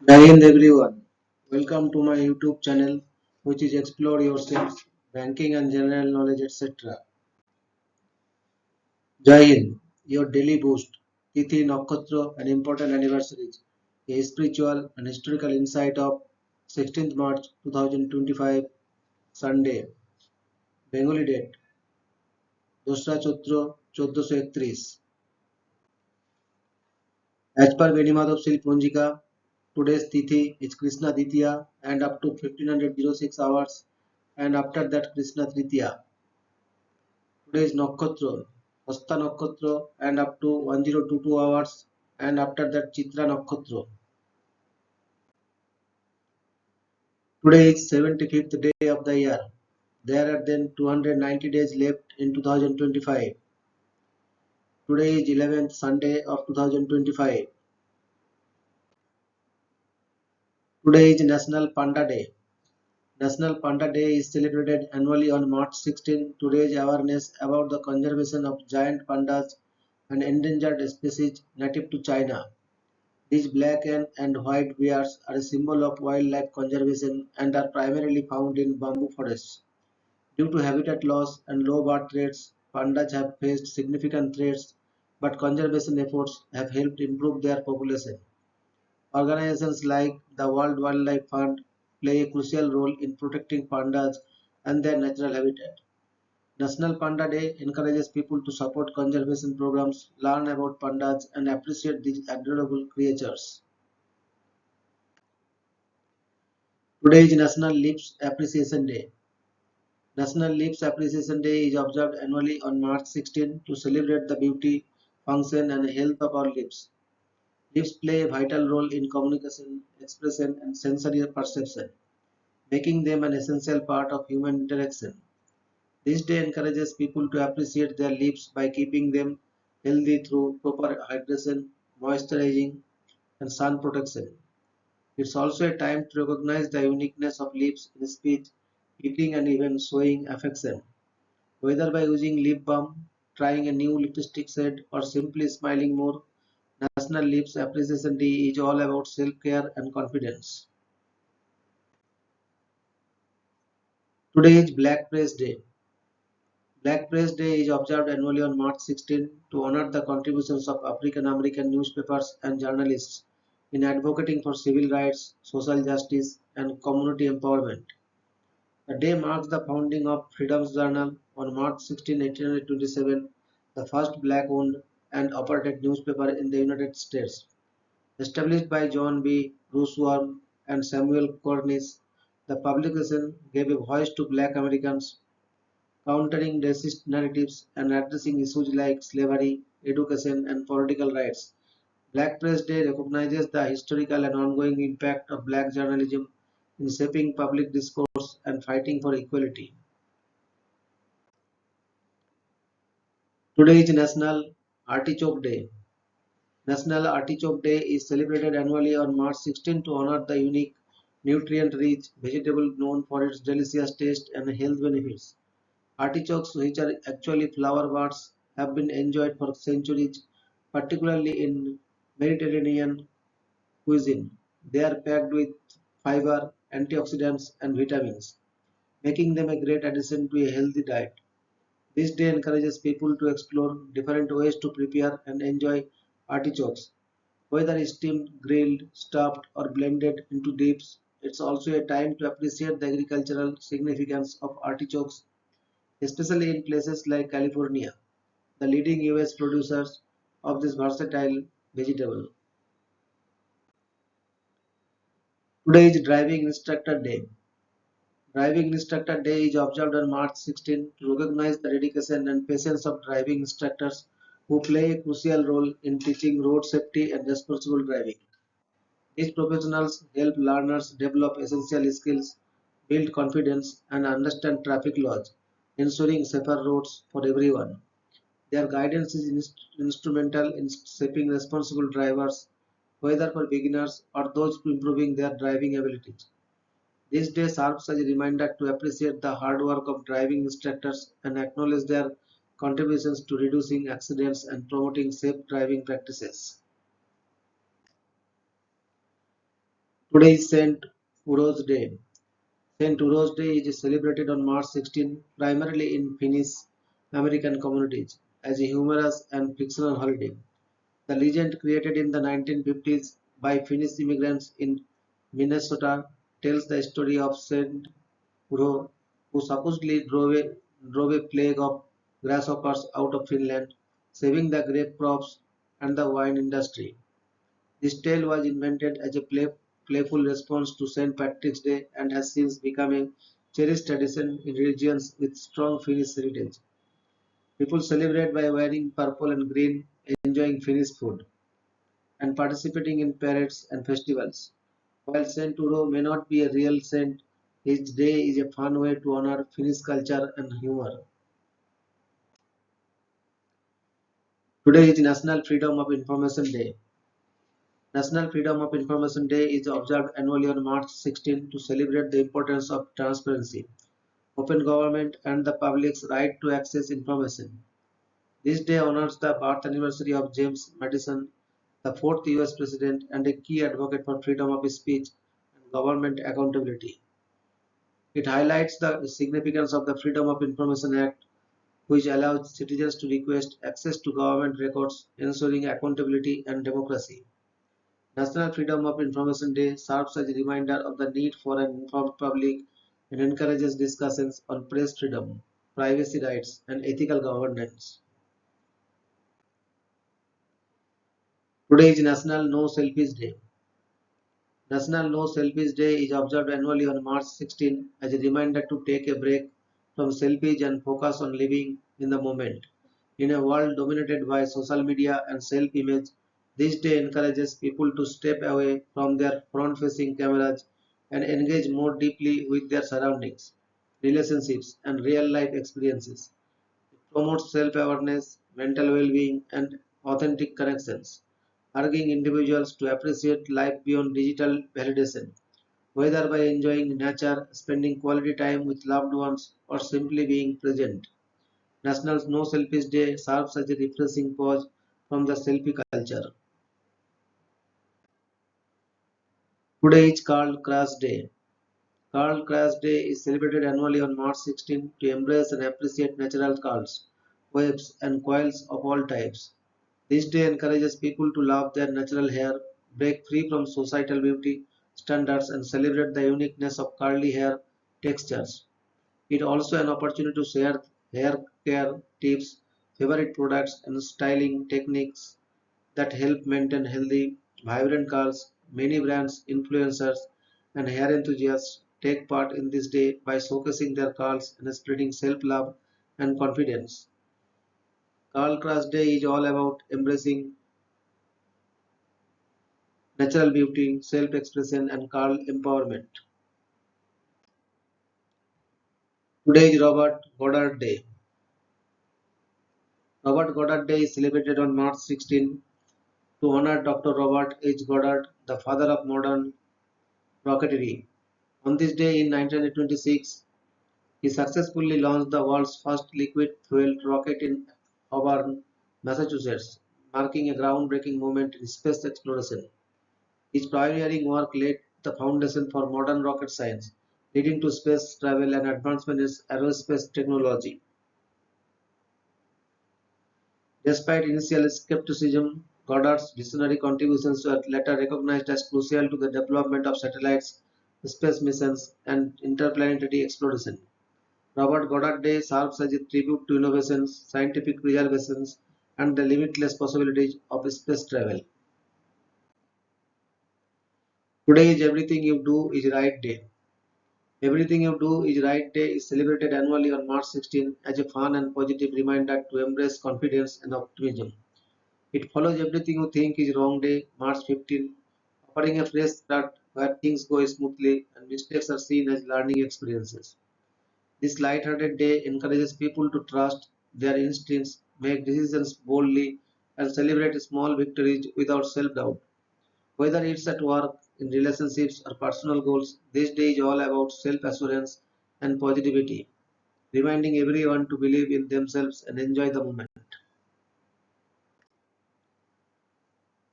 Hi everyone, welcome to my YouTube channel which is Explore Yourself, Banking and General Knowledge etc. Jai Hind, your daily boost, Tithi, Nakshatra and important anniversaries, a spiritual and historical insight of 16th March 2025, Sunday, Bengali date, Dosra Chatra 1431. As per Venimadhav Sil Ponjika, today's Tithi is Krishna Ditya and up to 1506 hours and after that Krishna Tritiya. Today is Nakshatra, Hasta Nakshatra and up to 1022 hours and after that Chitra Nakshatra. Today is 75th day of the year. There are then 290 days left in 2025. Today is 11th Sunday of 2025. Today is National Panda Day. National Panda Day is celebrated annually on March 16 to raise awareness about the conservation of giant pandas and endangered species native to China. These black and white bears are a symbol of wildlife conservation and are primarily found in bamboo forests. Due to habitat loss and low birth rates, pandas have faced significant threats, but conservation efforts have helped improve their population. Organizations like the World Wildlife Fund play a crucial role in protecting pandas and their natural habitat. National Panda Day encourages people to support conservation programs, learn about pandas, and appreciate these adorable creatures. Today is National Leaves Appreciation Day. National Leaves Appreciation Day is observed annually on March 16 to celebrate the beauty, function, and health of our leaves. Leaves play a vital role in communication, expression, and sensory perception, making them an essential part of human interaction. This day encourages people to appreciate their leaves by keeping them healthy through proper hydration, moisturizing, and sun protection. It's also a time to recognize the uniqueness of leaves in speech, eating, and even showing affection. Whether by using lip balm, trying a new lipstick shade, or simply smiling more, National Lips Appreciation Day is all about self care and confidence. Today is Black Press Day. Black Press Day is observed annually on March 16 to honor the contributions of African American newspapers and journalists in advocating for civil rights, social justice, and community empowerment. The day marks the founding of Freedom's Journal on March 16, 1827, the first black-owned and operated newspaper in the United States. Established by John B. Russwurm and Samuel Cornish, the publication gave a voice to black Americans, countering racist narratives and addressing issues like slavery, education, and political rights. Black Press Day recognizes the historical and ongoing impact of black journalism in shaping public discourse and fighting for equality. Today is National Artichoke Day. National Artichoke Day is celebrated annually on March 16 to honor the unique, nutrient-rich vegetable known for its delicious taste and health benefits. Artichokes, which are actually flower buds, have been enjoyed for centuries, particularly in Mediterranean cuisine. They are packed with fiber, antioxidants, and vitamins, making them a great addition to a healthy diet. This day encourages people to explore different ways to prepare and enjoy artichokes. Whether steamed, grilled, stuffed, or blended into dips, it's also a time to appreciate the agricultural significance of artichokes, especially in places like California, the leading US producers of this versatile vegetable. Today is Driving Instructor Day. Driving Instructor Day is observed on March 16 to recognize the dedication and patience of driving instructors who play a crucial role in teaching road safety and responsible driving. These professionals help learners develop essential skills, build confidence, and understand traffic laws, ensuring safer roads for everyone. Their guidance is instrumental in shaping responsible drivers, whether for beginners or those improving their driving abilities. This day serves as a reminder to appreciate the hard work of driving instructors and acknowledge their contributions to reducing accidents and promoting safe driving practices. Today is Saint Uro's Day. Saint Uro's Day is celebrated on March 16, primarily in Finnish American communities, as a humorous and fictional holiday. The legend, created in the 1950s by Finnish immigrants in Minnesota, tells the story of Saint Uro, who supposedly drove a plague of grasshoppers out of Finland, saving the grape crops and the wine industry. This tale was invented as a playful response to St. Patrick's Day and has since become a cherished tradition in regions with strong Finnish heritage. People celebrate by wearing purple and green, enjoying Finnish food, and participating in parades and festivals. While Saint Uro may not be a real saint, his day is a fun way to honor Finnish culture and humor. Today is National Freedom of Information Day. National Freedom of Information Day is observed annually on March 16 to celebrate the importance of transparency, open government, and the public's right to access information. This day honors the birth anniversary of James Madison, the fourth US President and a key advocate for freedom of speech and government accountability. It highlights the significance of the Freedom of Information Act, which allows citizens to request access to government records, ensuring accountability and democracy. National Freedom of Information Day serves as a reminder of the need for an informed public and encourages discussions on press freedom, privacy rights, and ethical governance. Today is National No Selfies Day. National No Selfies Day is observed annually on March 16 as a reminder to take a break from selfies and focus on living in the moment. In a world dominated by social media and self image, this day encourages people to step away from their front facing cameras and engage more deeply with their surroundings, relationships, and real life experiences. It promotes self awareness, mental well being, and authentic connections, urging individuals to appreciate life beyond digital validation, whether by enjoying nature, spending quality time with loved ones, or simply being present. National No Selfies Day serves as a refreshing pause from the selfie culture. Today is Carl Crash Day. Carl Crash Day is celebrated annually on March 16 to embrace and appreciate natural curls, waves, and coils of all types. This day encourages people to love their natural hair, break free from societal beauty standards, and celebrate the uniqueness of curly hair textures. It also an opportunity to share hair care tips, favorite products, and styling techniques that help maintain healthy, vibrant curls. Many brands, influencers, and hair enthusiasts take part in this day by showcasing their curls and spreading self-love and confidence. Curl Crush Day is all about embracing natural beauty, self-expression, and curl empowerment. Today is Robert Goddard Day. Robert Goddard Day is celebrated on March 16 to honor Dr. Robert H. Goddard, the father of modern rocketry. On this day in 1926, he successfully launched the world's first liquid-fueled rocket in Auburn, Massachusetts, marking a groundbreaking moment in space exploration. His pioneering work laid the foundation for modern rocket science, leading to space travel and advancement in aerospace technology. Despite initial skepticism, Goddard's visionary contributions were later recognized as crucial to the development of satellites, space missions, and interplanetary exploration. Robert Goddard Day serves as a tribute to innovations, scientific preservations, and the limitless possibilities of space travel. Today is Everything You Do Is Right Day. Everything You Do Is Right Day is celebrated annually on March 16 as a fun and positive reminder to embrace confidence and optimism. It follows Everything You Think Is Wrong Day, March 15, offering a fresh start where things go smoothly and mistakes are seen as learning experiences. This light-hearted day encourages people to trust their instincts, make decisions boldly, and celebrate small victories without self-doubt. Whether it's at work, in relationships, or personal goals, this day is all about self-assurance and positivity, reminding everyone to believe in themselves and enjoy the moment.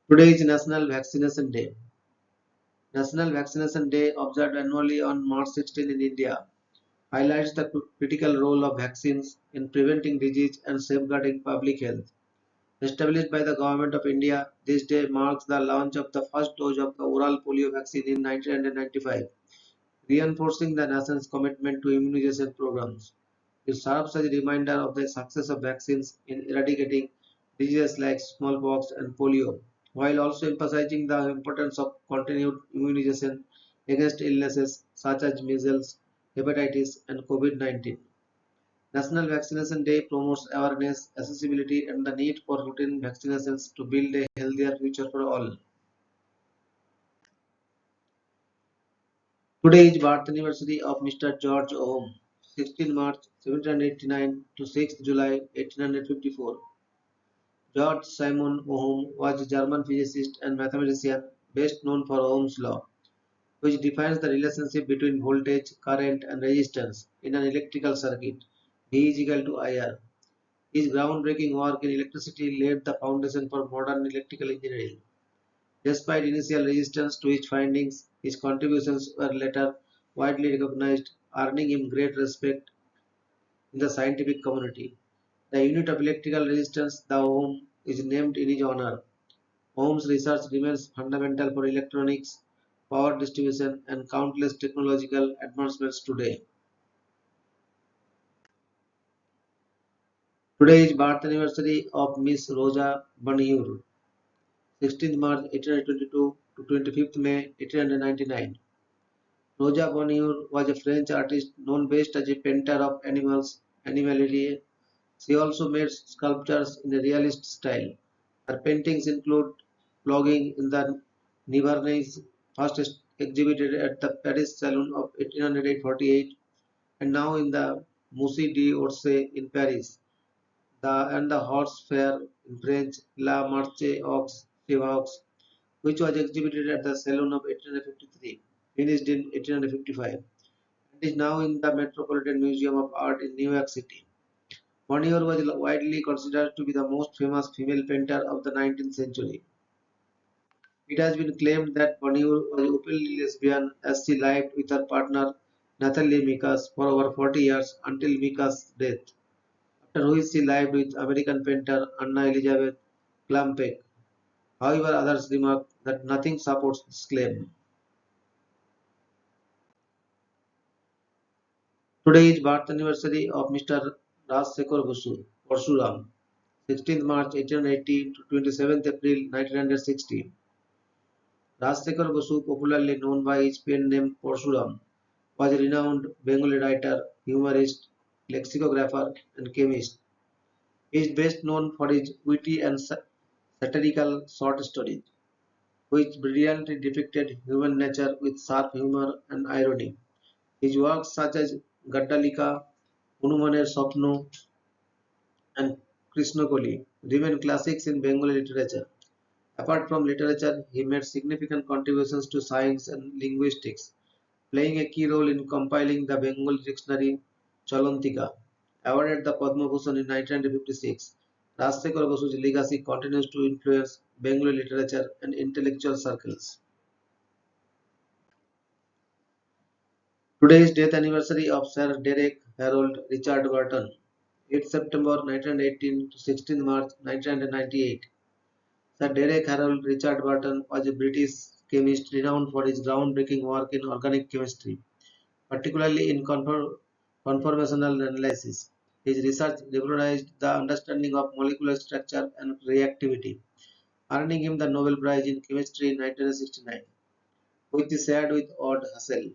Today is National Vaccination Day. National Vaccination Day, observed annually on March 16 in India, highlights the critical role of vaccines in preventing disease and safeguarding public health. Established by the Government of India, this day marks the launch of the first dose of the oral polio vaccine in 1995, reinforcing the nation's commitment to immunization programs. It serves as a reminder of the success of vaccines in eradicating diseases like smallpox and polio, while also emphasizing the importance of continued immunization against illnesses such as measles, hepatitis, and COVID 19. National Vaccination Day promotes awareness, accessibility, and the need for routine vaccinations to build a healthier future for all. Today is birth anniversary of Mr. George Ohm, 16 March 1789 to 6 July 1854. George Simon Ohm was a German physicist and mathematician best known for Ohm's law, which defines the relationship between voltage, current, and resistance in an electrical circuit. V is equal to IR. His groundbreaking work in electricity laid the foundation for modern electrical engineering. Despite initial resistance to his findings, his contributions were later widely recognized, earning him great respect in the scientific community. The unit of electrical resistance, the ohm, is named in his honor. Ohm's research remains fundamental for electronics, power distribution, and countless technological advancements today. Today is birth anniversary of Miss Rosa Bonheur, 16th March 1822 to 25th May 1899. Rosa Bonheur was a French artist known best as a painter of animals, animalier. She also made sculptures in a realist style. Her paintings include Flogging in the Nivernais, first exhibited at the Paris Salon of 1848 and now in the Musée d'Orsay in Paris, and the Horse Fair in French, La Marche aux Chevaux, which was exhibited at the Salon of 1853, finished in 1855, and is now in the Metropolitan Museum of Art in New York City. Bonheur was widely considered to be the most famous female painter of the 19th century. It has been claimed that Bonheur was openly lesbian as she lived with her partner Nathalie Mikas for over 40 years until Mikas' death, after which she lived with American painter Anna Elizabeth Klumpeck. However, others remark that nothing supports this claim. Today is birth anniversary of Mr. Rajsekhar Parshuram, 16th March 1880 to 27th April 1960. Rajsekhar Basu, popularly known by his pen name Parshuram, was a renowned Bengali writer, humorist, lexicographer, and chemist. He is best known for his witty and satirical short stories, which brilliantly depicted human nature with sharp humor and irony. His works such as Gaddalika, Hanumaner Swapno, and Krishnakoli remain classics in Bengali literature. Apart from literature, he made significant contributions to science and linguistics, playing a key role in compiling the Bengali dictionary Chalantika. Awarded the Padma Bhushan in 1956, Rajsekhar Basu's legacy continues to influence Bengali literature and intellectual circles. Today is death anniversary of Sir Derek Harold Richard Burton, 8th September 1918 to 16th March 1998. Sir Derek Harold Richard Burton was a British chemist renowned for his groundbreaking work in organic chemistry, particularly in conformational analysis. His research revolutionized the understanding of molecular structure and reactivity, earning him the Nobel Prize in Chemistry in 1969, which he shared with Odd Hassel.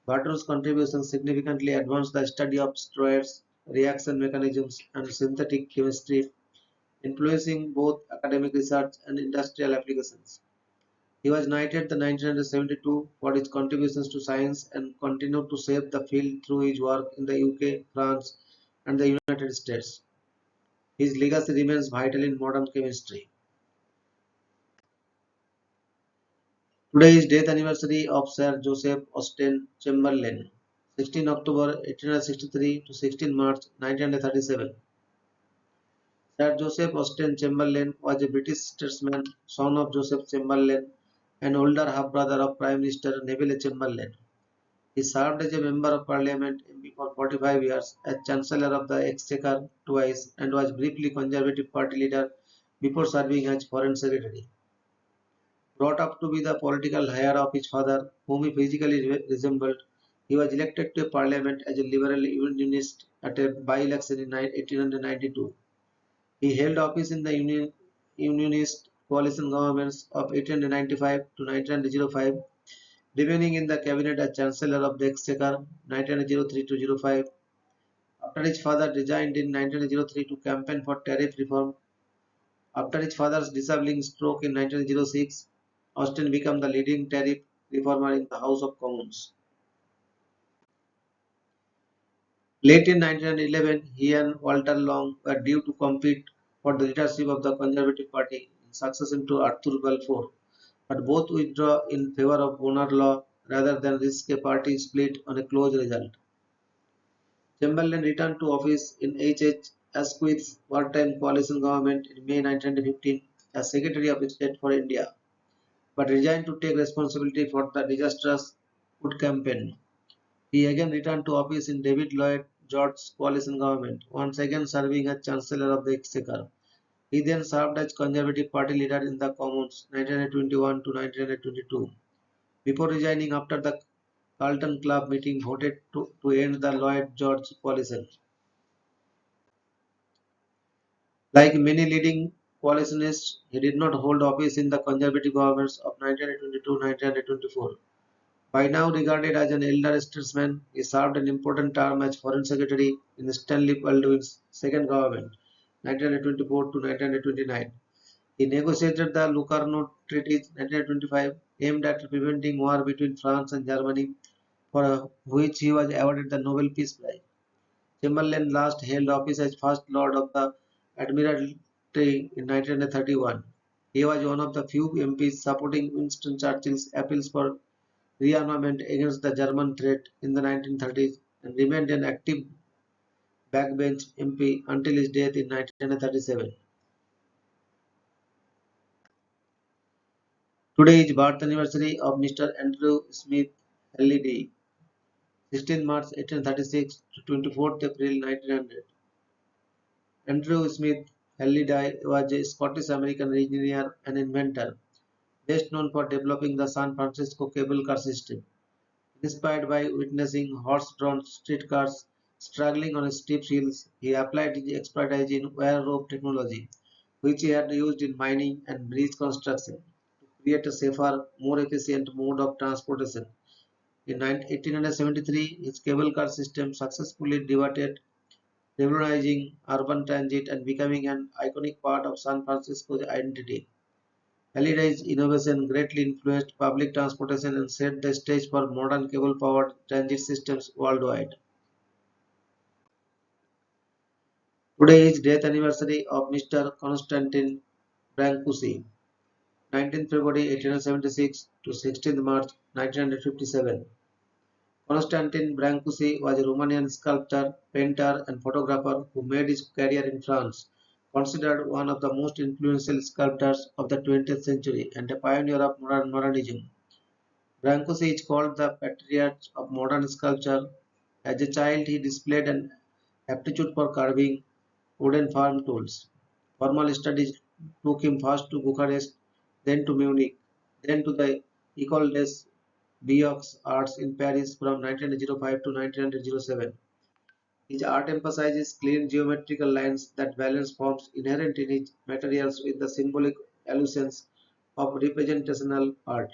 Barton's contributions significantly advanced the study of steroids, reaction mechanisms, and synthetic chemistry, influencing both academic research and industrial applications. He was knighted in 1972 for his contributions to science and continued to shape the field through his work in the UK, France, and the United States. His legacy remains vital in modern chemistry. Today is death anniversary of Sir Joseph Austen Chamberlain, 16 October 1863 to 16 March 1937. Sir Joseph Austen Chamberlain was a British statesman, son of Joseph Chamberlain an older half-brother of Prime Minister Neville Chamberlain. He served as a Member of Parliament MP for 45 years, as Chancellor of the Exchequer twice, and was briefly Conservative Party leader before serving as Foreign Secretary. Brought up to be the political heir of his father, whom he physically resembled, he was elected to Parliament as a Liberal Unionist at a by-election in 1892. He held office in the Unionist coalition governments of 1895 to 1905, remaining in the cabinet as Chancellor of the Exchequer 1903 to 05. After his father resigned in 1903 to campaign for tariff reform, after his father's disabling stroke in 1906, Austin became the leading tariff reformer in the House of Commons. Late in 1911, he and Walter Long were due to compete for the leadership of the Conservative Party in succession to Arthur Balfour, but both withdrew in favor of Bonar Law rather than risk a party split on a close result. Chamberlain returned to office in H. Asquith's wartime coalition government in May 1915 as Secretary of State for India, but resigned to take responsibility for the disastrous Hood campaign. He again returned to office in David Lloyd George's coalition government, once again serving as Chancellor of the Exchequer. He then served as Conservative Party leader in the Commons 1921 to 1922, before resigning after the Carlton Club meeting voted to end the Lloyd George coalition. Like many leading coalitionists, he did not hold office in the Conservative governments of 1922-1924. By now regarded as an elder statesman, he served an important term as Foreign Secretary in Stanley Baldwin's second government, 1924 to 1929. He negotiated the Locarno Treaties 1925, aimed at preventing war between France and Germany, for which he was awarded the Nobel Peace Prize. Chamberlain last held office as First Lord of the Admiralty in 1931. He was one of the few MPs supporting Winston Churchill's appeals for rearmament against the German threat in the 1930s and remained an active backbench MP until his death in 1937. Today is birth anniversary of Mr. Andrew Smith Halliday, 16 March 1836 to 24th April 1900. Andrew Smith Halliday was a Scottish-American engineer and inventor, best known for developing the San Francisco cable car system. Inspired by witnessing horse-drawn streetcars struggling on steep hills, he applied his expertise in wire rope technology, which he had used in mining and bridge construction, to create a safer, more efficient mode of transportation. In 1873, his cable car system successfully debuted, revolutionizing urban transit and becoming an iconic part of San Francisco's identity. Halliday's innovation greatly influenced public transportation and set the stage for modern cable-powered transit systems worldwide. Today is death anniversary of Mr. Constantine Brancusi, 19th February 1876 to 16th March 1957. Constantine Brancusi was a Romanian sculptor, painter, and photographer who made his career in France, considered one of the most influential sculptors of the 20th century and a pioneer of modernism. Brancusi is called the patriarch of modern sculpture. As a child, he displayed an aptitude for carving wooden farm tools. Formal studies took him first to Bucharest, then to Munich, then to the École des Beaux Arts in Paris from 1905 to 1907. His art emphasizes clean geometrical lines that balance forms inherent in his materials with the symbolic allusions of representational art.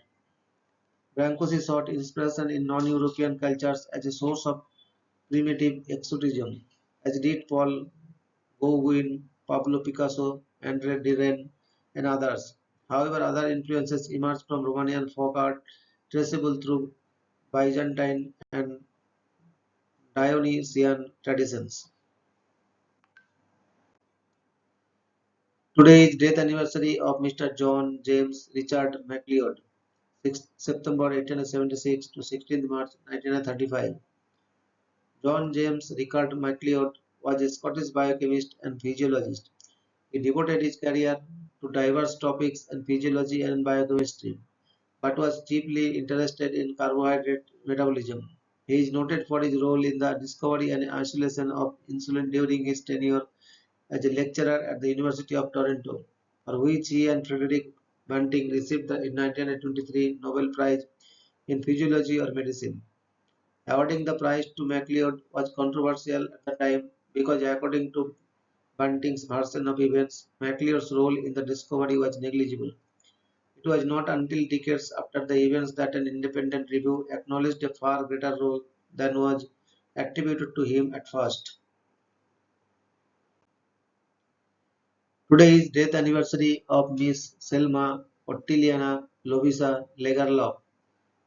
Brancusi sought inspiration in non-European cultures as a source of primitive exotism, as did Paul Gauguin, Pablo Picasso, André Derain, and others. However, other influences emerged from Romanian folk art, traceable through Byzantine and Dionysian traditions. Today is death anniversary of Mr. John James Richard MacLeod, 6th September 1876 to 16th March 1935. John James Richard MacLeod was a Scottish biochemist and physiologist. He devoted his career to diverse topics in physiology and biochemistry. but was chiefly interested in carbohydrate metabolism. He is noted for his role in the discovery and isolation of insulin during his tenure as a lecturer at the University of Toronto, for which he and Frederick Banting received the 1923 Nobel Prize in Physiology or Medicine. Awarding the prize to MacLeod was controversial at the time because, according to Banting's version of events, MacLeod's role in the discovery was negligible. It was not until decades after the events that an independent review acknowledged a far greater role than was attributed to him at first. Today is death anniversary of Miss Selma Ottiliana Lovisa Legarlock,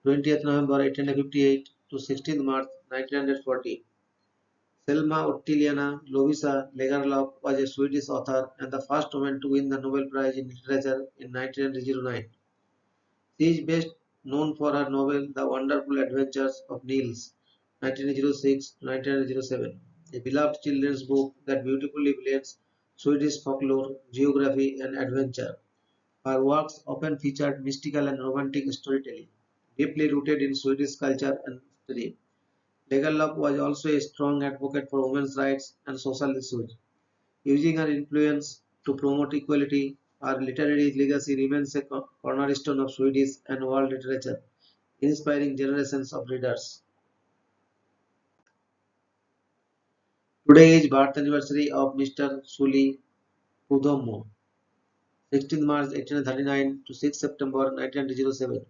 20th November 1858 to 16th March 1940. Selma Ottiliana Lovisa Legarlock was a Swedish author and the first woman to win the Nobel Prize in Literature in 1909. She is best known for her novel The Wonderful Adventures of Niels, 1906 to 1907, a beloved children's book that beautifully blends Swedish folklore, geography, and adventure. Her works often featured mystical and romantic storytelling, deeply rooted in Swedish culture and history. Lagerlöf was also a strong advocate for women's rights and social issues. Using her influence to promote equality, her literary legacy remains a cornerstone of Swedish and world literature, inspiring generations of readers. Today is birth anniversary of Mr. Sully Prudhomme, 16 March 1839 to 6 September 1907.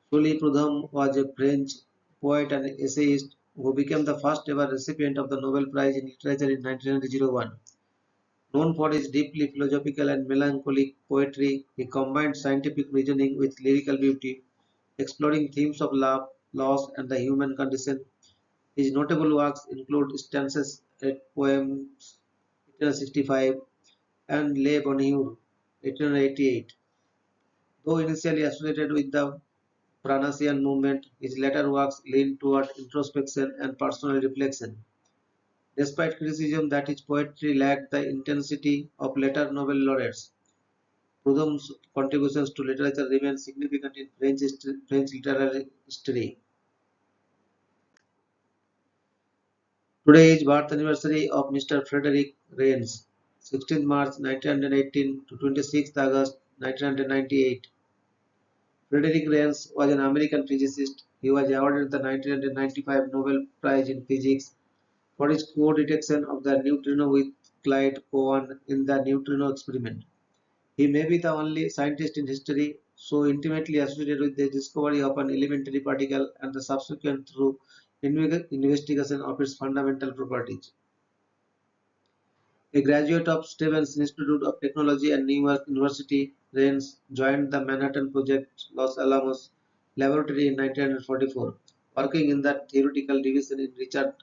Sully Prudhomme was a French poet and essayist who became the first ever recipient of the Nobel Prize in Literature in 1901. Known for his deeply philosophical and melancholic poetry, he combined scientific reasoning with lyrical beauty, exploring themes of love, loss, and the human condition. His notable works include stanzas at poems 1865 and Les Bonheur 1888. Though initially associated with the Pranasian movement, his later works lean toward introspection and personal reflection. Despite criticism that his poetry lacked the intensity of later Nobel laureates, Prudhomme's contributions to literature remain significant in French literary history. Today is birth anniversary of Mr. Frederick Rains, 16th March 1918 to 26th August 1998. Frederick Rains was an American physicist. He was awarded the 1995 Nobel Prize in Physics for his co-detection of the neutrino with Clyde Cowan in the neutrino experiment. He may be the only scientist in history so intimately associated with the discovery of an elementary particle and the subsequent through investigation of its fundamental properties. A graduate of Stevens Institute of Technology and New York University, Raines joined the Manhattan Project Los Alamos Laboratory in 1944, working in the theoretical division in Richard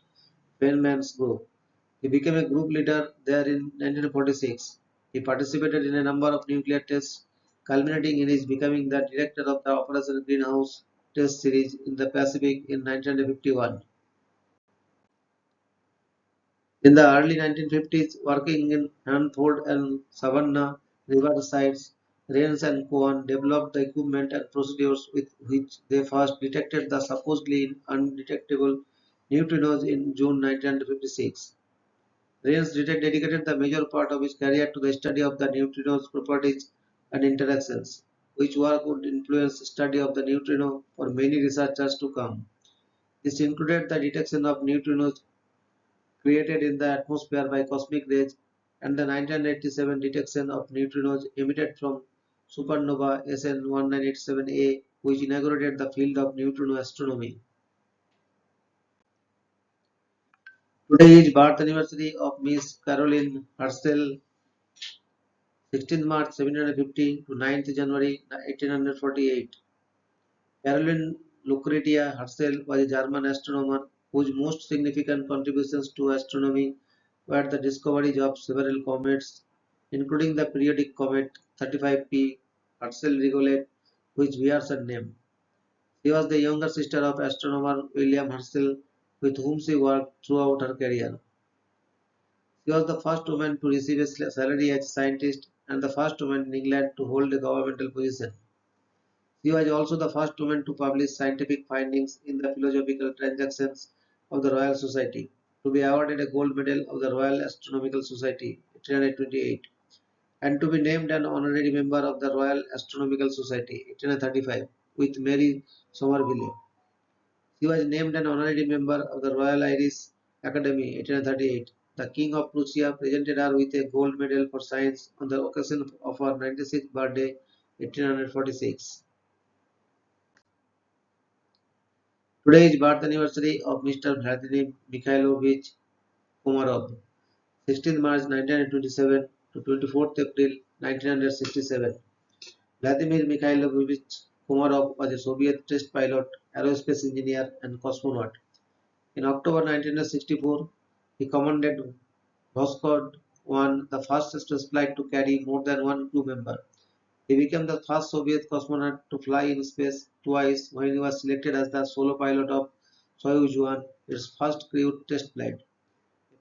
Feynman's group. He became a group leader there in 1946. He participated in a number of nuclear tests, culminating in his becoming the director of the Operation Greenhouse Test Series in the Pacific in 1951. In the early 1950s, working in Hanford and Savannah river sites, Rains and Cohen developed the equipment and procedures with which they first detected the supposedly undetectable neutrinos in June 1956. Rains dedicated the major part of his career to the study of the neutrinos' properties and interactions, which work would influence the study of the neutrino for many researchers to come. This included the detection of neutrinos created in the atmosphere by cosmic rays and the 1987 detection of neutrinos emitted from supernova SN 1987A, which inaugurated the field of neutrino astronomy. Today is birth anniversary of Miss Caroline Herschel, 16th March 1750 to 9th January 1848. Caroline Lucretia Herschel was a German astronomer whose most significant contributions to astronomy were the discovery of several comets, including the periodic comet 35P Herschel-Rigolette, which bears her name. She was the younger sister of astronomer William Herschel, with whom she worked throughout her career. She was the first woman to receive a salary as a scientist and the first woman in England to hold a governmental position. She was also the first woman to publish scientific findings in the philosophical transactions of the Royal Society, to be awarded a gold medal of the Royal Astronomical Society 1828, and to be named an honorary member of the Royal Astronomical Society 1835 with Mary Somerville. She was named an honorary member of the Royal Irish Academy 1838. The King of Prussia presented her with a gold medal for science on the occasion of her 96th birthday 1846. Today is birth anniversary of Mr. Vladimir Mikhailovich Komarov, 16th March 1927 to 24th April 1967. Vladimir Mikhailovich Komarov was a Soviet test pilot, aerospace engineer, and cosmonaut. In October 1964, he commanded Voskhod 1, the first space flight to carry more than one crew member. He became the first Soviet cosmonaut to fly in space twice when he was selected as the solo pilot of Soyuz 1, its first crewed test flight.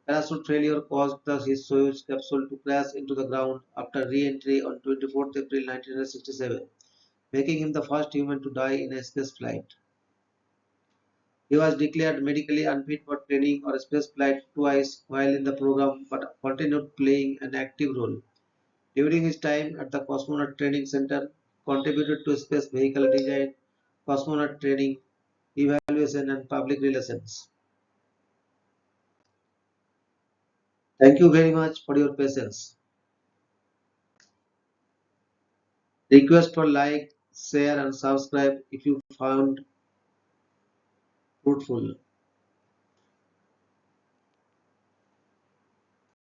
A parachute failure caused his Soyuz capsule to crash into the ground after re-entry on 24th April 1967, making him the first human to die in a space flight. He was declared medically unfit for training or spaceflight twice while in the program but continued playing an active role. During his time at the Cosmonaut Training Center, contributed to space vehicle design, cosmonaut training, evaluation and public relations. Thank you very much for your patience. Request for like, share and subscribe if you found fruitful.